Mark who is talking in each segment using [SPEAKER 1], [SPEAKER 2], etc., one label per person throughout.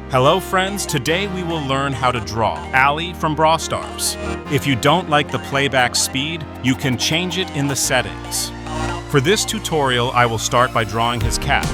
[SPEAKER 1] Hello friends, today we will learn how to draw Alli from Brawl Stars. If you don't like the playback speed, you can change it in the settings. For this tutorial, I will start by drawing his cap.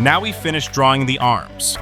[SPEAKER 1] Now we finished drawing the arms.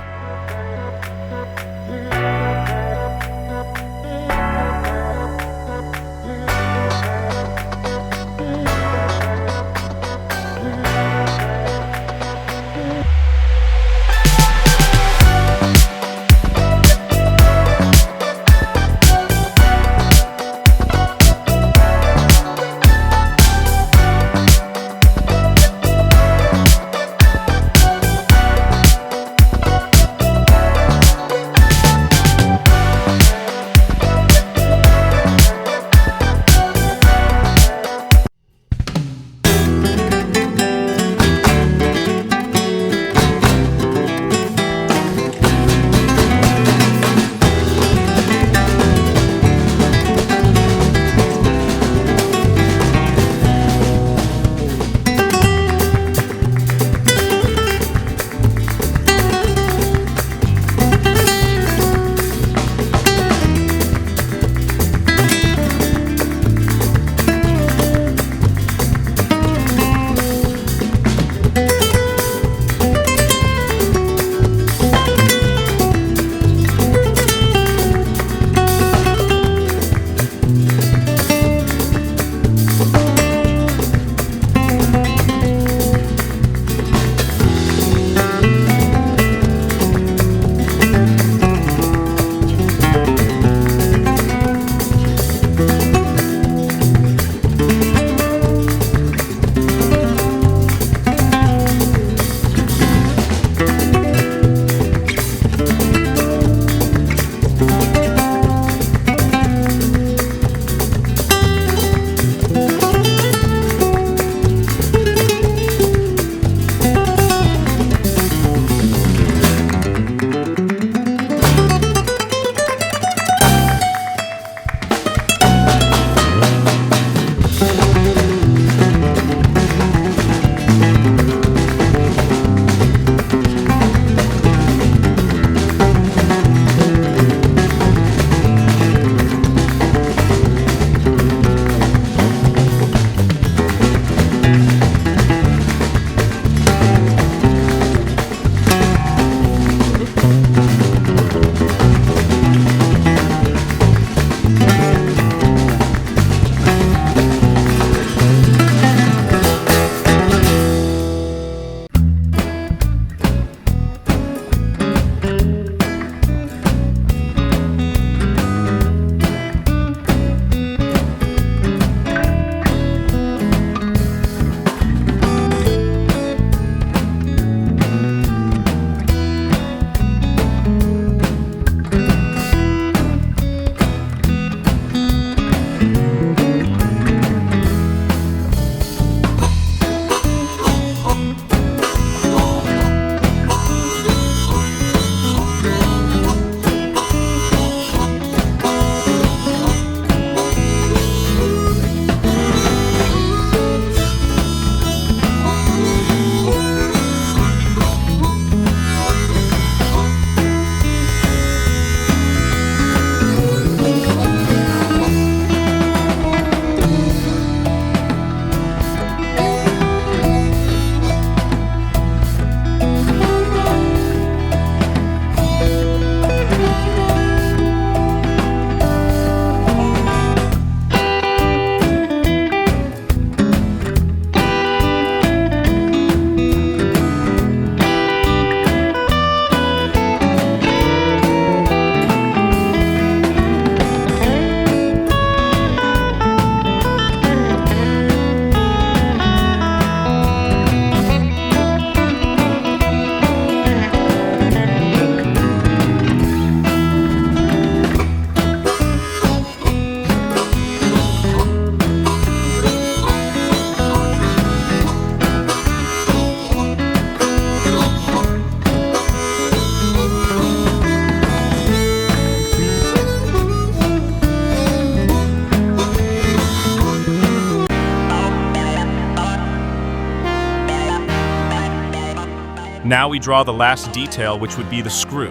[SPEAKER 1] Now we draw the last detail, which would be the screw.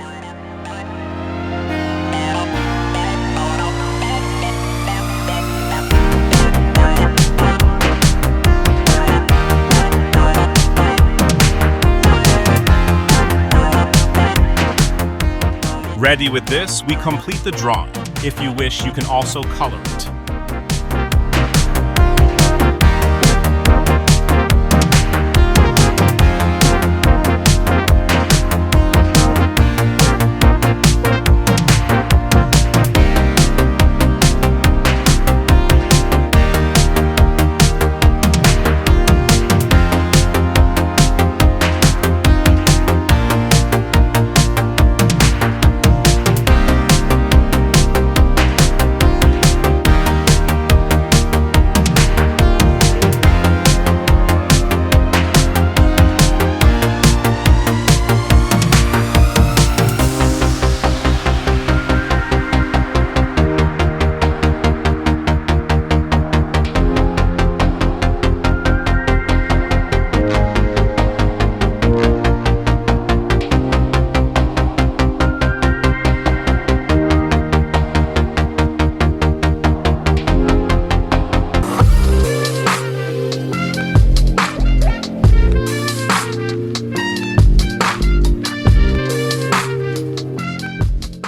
[SPEAKER 1] Ready with this, we complete the drawing. If you wish, you can also color it.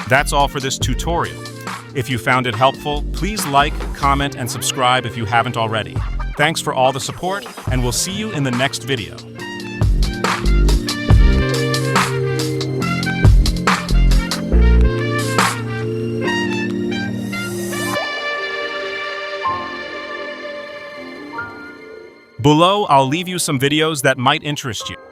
[SPEAKER 1] That's all for this tutorial. If you found it helpful, please like, comment, and subscribe if you haven't already. Thanks for all the support, and we'll see you in the next video. Below, I'll leave you some videos that might interest you.